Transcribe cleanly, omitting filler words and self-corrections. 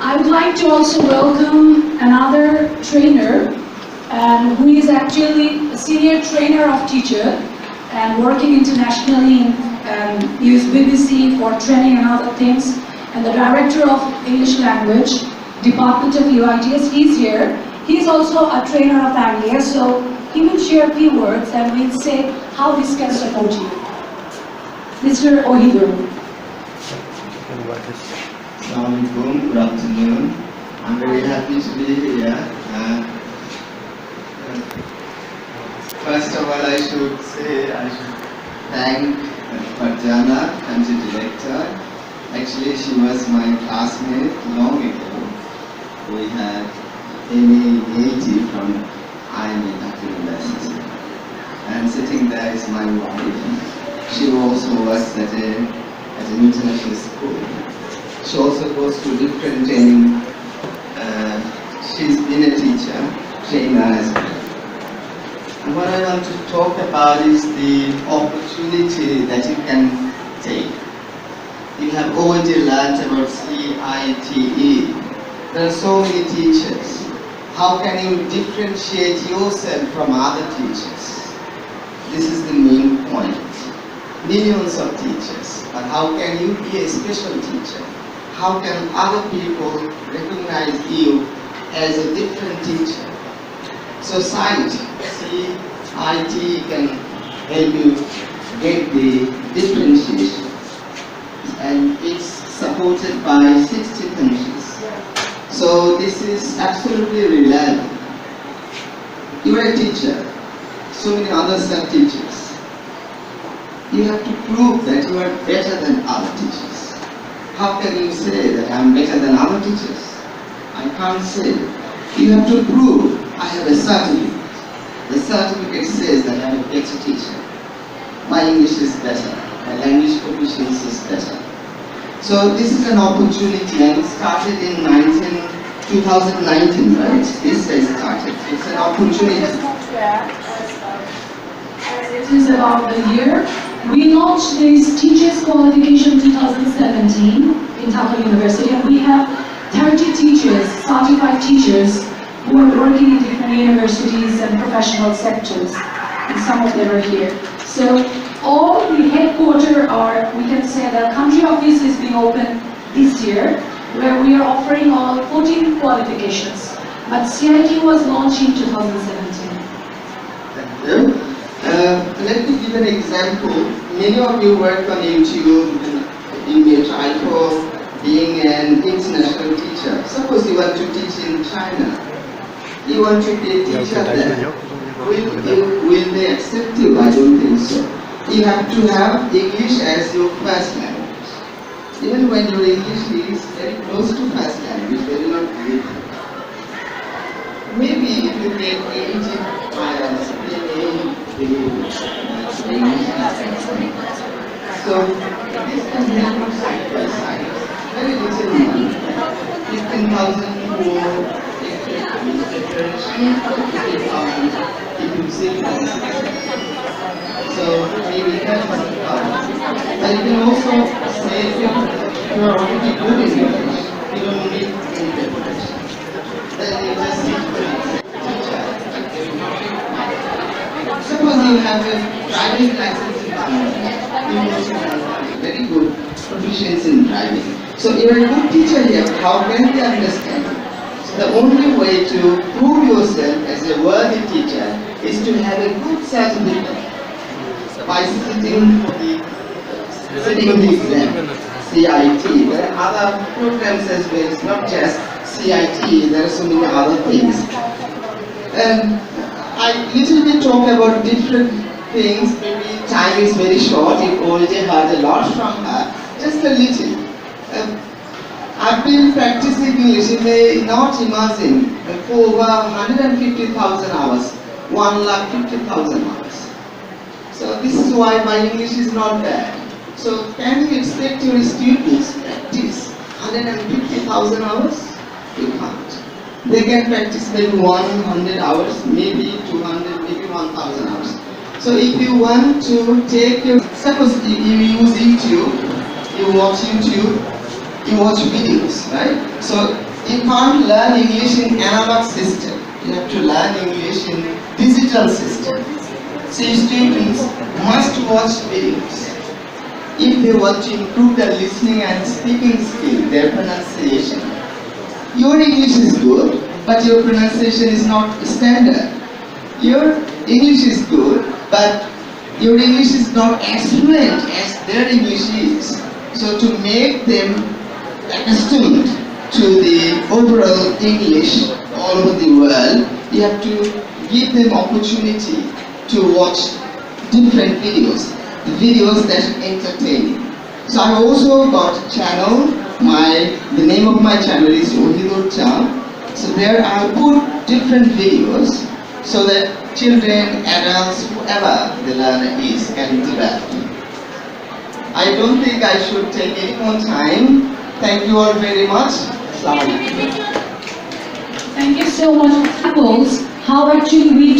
I would like to also welcome another trainer who is actually a senior trainer of teacher and working internationally in use BBC for training and other things, and the director of English language department of UITS. He's here. He's also a trainer of Anglia, so he will share a few words and we'll say how this can support you. Mr. Ohidur. Assalamualaikum, good afternoon. I'm very happy to be here. First of all, I should thank Farjana, country director. Actually, she was my classmate long ago. We had Amy from University. And sitting there is my wife. She also works at an international school. She also goes to different training. She's been a teacher, trainer as well. And what I want to talk about is the opportunity that you can take. You have already learned about CITE. There are so many teachers. How can you differentiate yourself from other teachers? This is the main point. Millions of teachers, but how can you be a special teacher? How can other people recognize you as a different teacher? So CITE can help you get the differentiation, and it's supported by 60 countries. So this is absolutely reliable. You are a teacher, so many others are teachers. You have to prove that you are better than other teachers. How can you say that I am better than other teachers? I can't say. You have to prove I have a certificate. The certificate says that I am a better teacher. My English is better. My language proficiency is better. So this is an opportunity, and it started in 2019, right? This has started. It's an opportunity. As it is about the year, we launched this Teachers Qualification 2017 in Dhaka University, and we have 30 teachers, certified teachers, who are working in different universities and professional sectors, and some of them are here. So all the headquarters, or we can say the country office, is being opened this year, where we are offering all 14 qualifications. But CIT was launched in 2017. Thank you. Let me give an example. Many of you work on YouTube, you may try for being an international teacher. Suppose you want to teach in China. You want to be a teacher there. Will they accept you? I don't think so. You have to have English as your first language. Even when your English is very close to first language, they will not give it. Maybe if you get 80 IELTS, so this can help you side by side. Very little money. 15,000 for preparation, 15,000 if you say so maybe that's but you can also say if you're already good in English, you don't need any preparation. Then you just sit for teacher. Suppose you have a driving license in Bangladesh, you also have very good proficiency in driving. So you're a good teacher here, how can they understand you? So the only way to prove yourself as a worthy teacher is to have a good certificate by sitting the exam, CIT. There are other programs as well, it's not just CIT, there are so many other things. I usually talk about different things, maybe time is very short, you already heard a lot from her, just a little. I've been practicing English, you may not imagine, for over 150,000 hours, 1,50,000 hours. So this is why my English is not bad. So can you expect your students practice 150,000 hours? You can't. They can practice maybe 100 hours, maybe 200, maybe 1,000 hours. So if you want to take your, suppose you use YouTube, you watch YouTube, you watch videos, right? So You can't learn English in analog system. You have to learn English in digital system. So students must watch videos. If they want to improve their listening and speaking skill, their pronunciation. Your English is good, but your pronunciation is not standard. Your English is good, but your English is not as fluent as their English is. So to make them accustomed to the overall English all over the world, you have to give them opportunity to watch different videos, the videos that are entertaining. So I also got a channel. The name of my channel is Ohidur. So there I put different videos so that children, adults, whoever the learner is can interact. I don't think I should take any more time. Thank you all very much. Assalamu alaikum. Thank you so much, Apples. How actually we